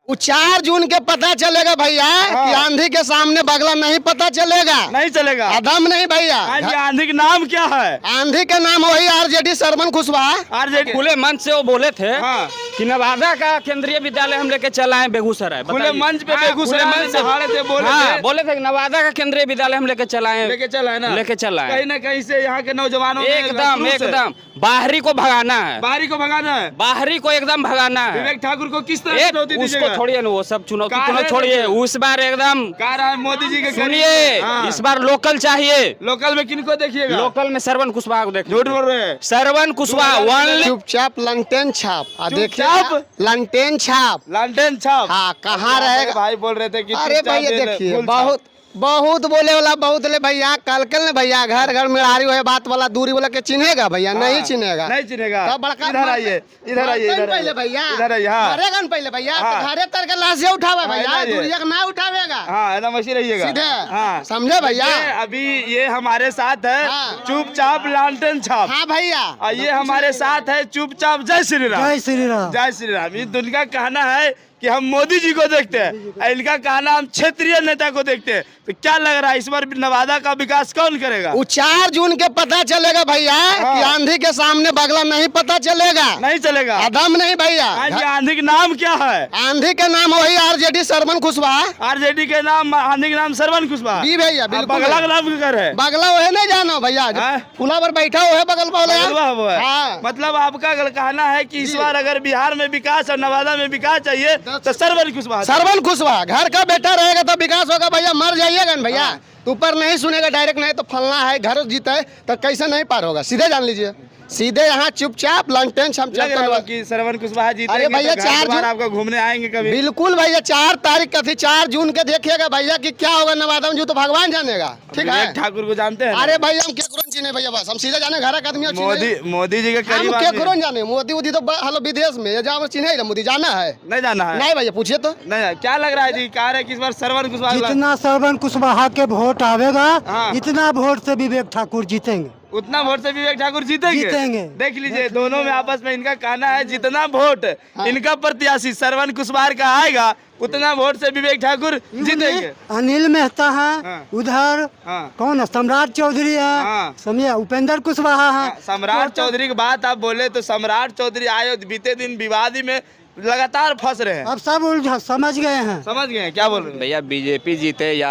वो 4 जून के पता चलेगा भैया कि आंधी के सामने बगला नहीं पता चलेगा, नहीं चलेगा। अदम नहीं भैया। आज ये आंधी का नाम क्या है? आंधी का नाम वही आरजेडी सरवन कुशवाहा। आरजेडी खुले मंच से वो बोले थे हाँ। कि नवादा का केंद्रीय विद्यालय हम लेके चल आए बेगूसराय। खुले मंच पे बेगूसराय में दहाड़े थे, बोले थे कि नवादा का केंद्रीय विद्यालय हम लेके चल आए, लेके चल आए ना, लेके चल आए। कहीं ना कहीं से यहाँ के नौजवानों ने एकदम बाहरी को भगाना है, बाहरी को भगाना है, बाहरी को एकदम भगाना है। विवेक ठाकुर को किस तरह चुनौती दीजिएगा? उसको छोड़िए ना, वो सब चुनौती को छोड़िए। उस बार एकदम कह रहा है मोदी जी के सुनिए, इस बार लोकल चाहिए। लोकल में किनको देखिएगा? लोकल में सरवन कुशवाहा को देखिए। झूठ बोल रहे हैं। सरवन कुशवाहा चुपचाप लंटेन छाप देखिए, लंटेन छाप, लालटेन छाप। हाँ कहाँ रहेगा भाई बोल रहे थे कि अरे भैया देखिए बहुत बोले वाला बहुत ले भैया, कल ने भैया घर घर मिड़ारी हुए बात वाला दूरी वाला के चिन्हेगा भैया? नहीं चिन्हेगा, नहीं चिन्हेगा। तो बड़का इधर आइए, इधर आइए, इधर पहले भैया, इधर आइए। हाँ मरेगा न पहले भैया, हाँ। तो घरे तर के लाश से उठावे भैया, हाँ, दूरिया ना उठावेगा। हाँ एकदम वैसे रहिएगा सीधे हाँ समझे भैया। अभी ये हमारे साथ है हाँ। चुपचाप लालटेन छाप। हाँ भैया, और ये हमारे साथ है चुपचाप जय श्री राम। जय श्री राम, जय श्री राम। ये उनका कहना है कि हम मोदी जी को देखते हैं, इनका कहना हम क्षेत्रीय नेता को देखते हैं। तो क्या लग रहा है इस बार नवादा का विकास कौन करेगा? वो 4 जून के पता चलेगा भैया कि आंधी के सामने बगला नहीं पता चलेगा, नहीं चलेगा। अदम नहीं भैया। आज ये आंधी का नाम क्या है? आंधी के नाम वही आरजेडी सरवन कुशवाहा। आरजेडी के नाम, आंधी का नाम सरवन कुशवाहा। जी भैया बिल्कुल। बगला का नाम क्या है? बगला वही नहीं जाना भैया, हाँ? फूला पर बैठा हुआ है बगल वाला। हाँ। मतलब आपका कहना है कि इस बार अगर बिहार में विकास और नवादा में विकास चाहिए तो सरवन कुशवाहा। सरवन कुशवाहा घर का बेटा रहेगा तो विकास होगा भैया, मर जाइएगा न भैया। ऊपर नहीं सुनेगा डायरेक्ट, नहीं तो फलना है घर जीता है तो कैसे नहीं पार होगा, सीधे जान लीजिए। सीधे यहाँ चुपचाप लंटेन कि सरवन कुशवाहा जीतेंगे। अरे भैया तो 4 जून आपको घूमने आएंगे कभी? बिल्कुल भैया, 4 तारीख का थी, 4 जून के देखिएगा भैया कि क्या होगा नवादा में, जो तो भगवान जानेगा। ठीक है, ठाकुर को जानते हैं? अरे भैया हम केकरों चिन्हे भैया, बस हम सीधे जाने घर का आदमी। मोदी जी के करीब हम केकरों जाने, मोदी उदी तो हेलो विदेश में जहाँ चिन्हे मोदी जाना है, नहीं जाना है। नहीं भैया पूछिए तो। नहीं, क्या लग रहा है जी? कह रहे कि इस बार सरवन कुशवाहा, जितना सरवन कुशवाहा के वोट आवेगा हाँ। इतना वोट से विवेक ठाकुर जीतेंगे। उतना वोट से विवेक ठाकुर जीतेंगे। देख लीजिए दोनों में आपस में इनका कहना है जितना वोट इनका प्रत्याशी सरवन कुशवाहा का आएगा उतना वोट से विवेक ठाकुर जीतेंगे। अनिल मेहता है हाँ। उधर हाँ। कौन है, सम्राट चौधरी है हाँ। समझे, उपेंद्र कुशवाहा है। सम्राट चौधरी की बात आप बोले तो सम्राट चौधरी आए बीते दिन विवादी में लगातार फंस रहे हैं। अब सब उलझा समझ गए हैं। समझ गए हैं क्या बोल रहे हैं? भैया बीजेपी जीते या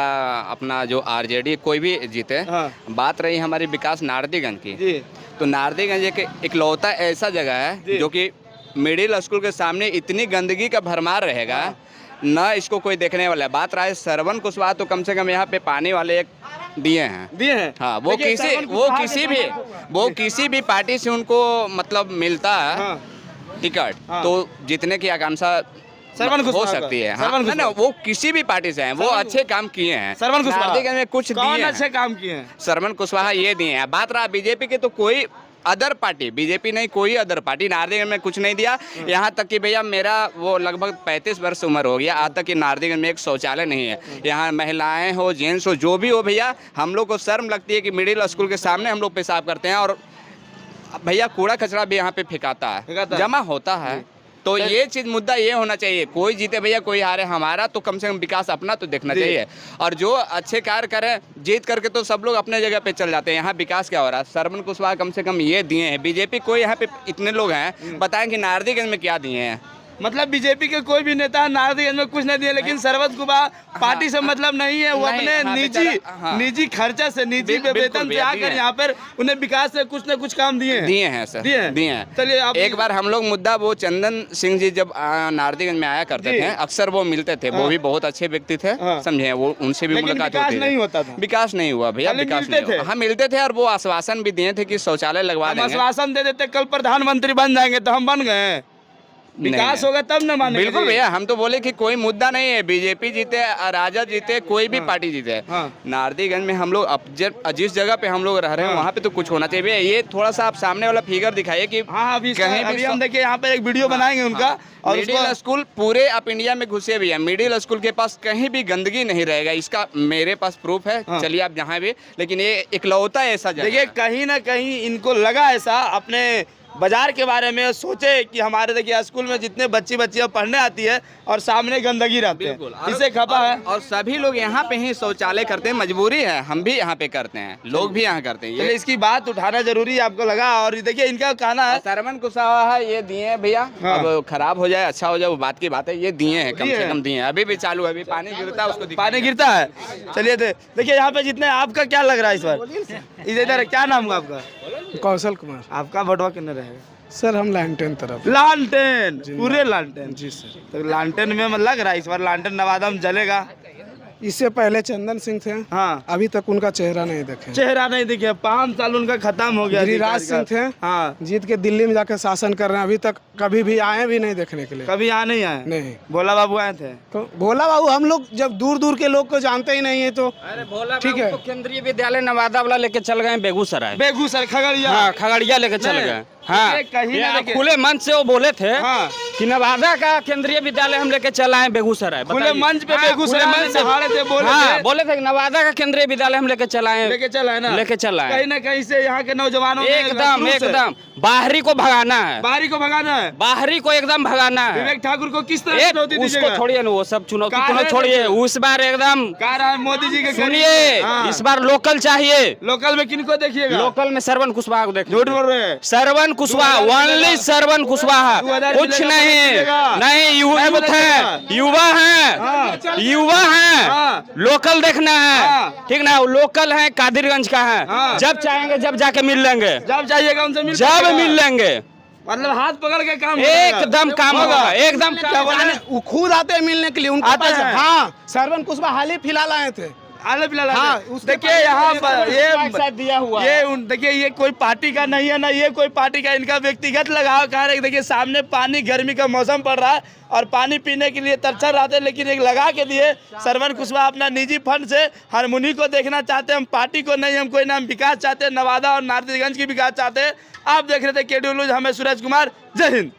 अपना जो आरजेडी कोई भी जीते, हाँ। बात रही हमारी विकास नारदीगंज की, जी तो नारदीगंज एक इकलौता ऐसा जगह है जो कि मिडिल स्कूल के सामने इतनी गंदगी का भरमार रहेगा, न इसको कोई देखने वाला है। बात रहा है सरवन कुशवाहा, तो कम से कम यहाँ पे पानी वाले एक दिए हैं। हाँ, वो किसी भी पार्टी से उनको मतलब मिलता है हाँ। टिकट, हाँ। तो जीतने की आकांक्षा सरवन हो कुशवाहा सकती है। सरवन हाँ, कुशवाहा। ना वो किसी भी पार्टी से हैं, वो अच्छे काम किए हैं। सरवन कुशवाहा नारदीगंज में कुछ कौन दिए अच्छे हैं। काम किए हैं? सरवन कुशवाहा ये दिए हैं। बात रहा बीजेपी की, तो कोई अदर पार्टी, बीजेपी नहीं कोई अदर पार्टी नारदीगंज में कुछ नहीं दिया। यहाँ तक कि भैया मेरा वो लगभग 35 वर्ष उम्र हो गया, आज तक कि नारदीगंज में एक शौचालय नहीं है। यहाँ महिलाएं हो जेंट्स हो जो भी हो भैया, हम लोग को शर्म लगती है कि मिडिल स्कूल के सामने हम लोग पेशाब करते हैं, और भैया कूड़ा कचरा भी यहाँ पे फेंकाता है, जमा होता है। तो ये चीज मुद्दा ये होना चाहिए, कोई जीते भैया कोई हारे, हमारा तो कम से कम विकास अपना तो देखना चाहिए। और जो अच्छे कार्य करें जीत करके तो सब लोग अपने जगह पे चल जाते हैं। यहाँ विकास क्या हो रहा है? सरवन कुशवाहा कम से कम ये दिए हैं। बीजेपी कोई यहाँ पे इतने लोग हैं, बताएं कि नारदीगंज में क्या दिए हैं? मतलब बीजेपी के कोई भी नेता नारदीगंज में कुछ नहीं दिए, लेकिन सरवन कुशवाहा पार्टी से मतलब नहीं है, वो अपने निजी खर्चा से, निजी वेतन से आकर यहाँ पर उन्हें विकास से कुछ न कुछ काम दिए हैं सर, दिए हैं। चलिए एक बार हम लोग मुद्दा वो चंदन सिंह जी जब नारदीगंज में आया करते थे, अक्सर वो मिलते थे, वो भी बहुत अच्छे व्यक्ति थे, समझे, वो उनसे भी मुलाकात होती नहीं होता था। विकास नहीं हुआ भैया, विकास नहीं हुआ। हाँ मिलते थे, और वो आश्वासन भी दिए थे कि शौचालय लगवा देंगे। आश्वासन दे देते कल प्रधानमंत्री बन जाएंगे, तो हम बन गए। विकास होगा तब न मानेंगे। बिल्कुल भैया, हम तो बोले कि कोई मुद्दा नहीं है, बीजेपी जीते, राजद जीते, कोई भी पार्टी जीते। नारदीगंज में हम लोग जिस जगह पे हम लोग रह रहे हैं वहाँ पे तो कुछ होना चाहिए भैया। ये थोड़ा सा आप सामने वाला फिगर दिखाइए कि कहीं भी हम देखिए यहाँ पे एक वीडियो बनाएंगे उनका। और मिडिल स्कूल पूरे आप इंडिया में घुसे भी है, मिडिल स्कूल के पास कहीं भी गंदगी नहीं रहेगा, इसका मेरे पास प्रूफ है। चलिए आप जहाँ भी, लेकिन ये इकलौता ऐसा देखिए कहीं ना कहीं इनको लगा ऐसा अपने बाजार के बारे में सोचे कि हमारे देखिए स्कूल में जितने बच्चियां पढ़ने आती है और सामने गंदगी रहती है, इससे खपा है। और सभी लोग यहाँ पे ही शौचालय करते हैं, मजबूरी है, हम भी यहाँ पे करते हैं, लोग भी यहाँ करते हैं। चलिए इसकी बात उठाना जरूरी है आपको लगा। और देखिए इनका कहना है सरवन कुशवाहा है, ये दिए हैं भैया। हाँ। अब खराब हो जाए अच्छा हो जाए वो बात की बात है, ये दिए हैं, कम से कम दिए हैं, अभी भी चालू है, अभी पानी गिरता है उसको पानी गिरता है। चलिए देखिए यहाँ पे जितने, आपका क्या लग रहा है इस बार इधर, क्या नाम है आपका? कौशल कुमार। आपका वोटवा कितने रहेगा? सर हम लालटेन तरफ। लालटेन, पूरे लालटेन। जी सर। तो लालटेन में लग रहा है इस बार लालटेन नवादा में जलेगा। इससे पहले चंदन सिंह थे, हाँ, अभी तक उनका चेहरा नहीं देखे। चेहरा नहीं दिखे, 5 साल उनका खत्म हो गया। गिरिराज सिंह थे, हाँ, जीत के दिल्ली में जाके शासन कर रहे हैं, अभी तक कभी भी आए भी नहीं देखने के लिए। कभी यहाँ नहीं आए? नहीं। भोला बाबू आए थे? तो भोला बाबू हम लोग जब दूर दूर के लोग को जानते ही नहीं है तो ठीक है। केंद्रीय विद्यालय नवादा वाला लेके चल गए बेगूसराय, बेगूसराय, खगड़िया। हाँ खगड़िया लेके चल गए। हाँ कहीं ना देखिए, खुले मंच से वो बोले थे हाँ, कि नवादा का केंद्रीय विद्यालय हम लेके चल आए बेगूसराय। खुले मंच पे बेगूसराय मंच से दहाड़े थे, बोले थे नवादा का केंद्रीय विद्यालय हम लेके चल आए, लेके चला है ना, लेके चल आए। कहीं ना कहीं से यहाँ के नौजवानों में एकदम एकदम बाहरी को भगाना है, बाहरी को भगाना है, बाहरी को एकदम भगाना है। विवेक ठाकुर को किस तरह चुनौती उसको दीजिएगा? छोड़िए ना, वो सब चुनौती कहा को है छोड़िए, देखो। उस बार एकदम कह रहा है मोदी जी के सुनिए, हाँ। इस बार लोकल चाहिए। लोकल में किनको देखिएगा? लोकल में सरवन कुशवाहा को देखिए। झूठ बोल रहे हैं। सरवन कुशवाहा, 2000 ओनली सरवन कुशवाहा, 2000 कुछ मिलेगा, नहीं, मिलेगा। नहीं यूथ है, युवा है, युवा हाँ। है, लोकल देखना हाँ। है, ठीक ना, लोकल है, कादिरगंज का है, हाँ। जब चाहेंगे जब जाके मिल लेंगे, जब चाहिएगा उनसे मिल जब पाएगा। मिल लेंगे, मतलब हाथ पकड़ के काम एकदम काम होगा, एकदम क्या बोले? वो खुद आते हैं मिलने के लिए, उनके आते पास हैं? हाँ सरवन कुशवाहा हाल ही फिलहाल आए थे। आले फिलहाल हाँ, उसके देखिए यहाँ पर ये दिया हुआ देखिए ये कोई पार्टी का नहीं है ना, ये कोई पार्टी का, इनका व्यक्तिगत लगाव कहा है। देखिए सामने पानी, गर्मी का मौसम पड़ रहा है और पानी पीने के लिए तरछर रहे थे, लेकिन एक लगा के दिए। सरवन कुशवाहा अपना निजी फंड से हर मुनि को देखना चाहते हैं, हम पार्टी को नहीं, हम कोई नाम विकास चाहते हैं, नवादा और नारदीगंज की विकास चाहते हैं। आप देख रहे थे KD न्यूज़, हमें सूरज कुमार, जय हिंद।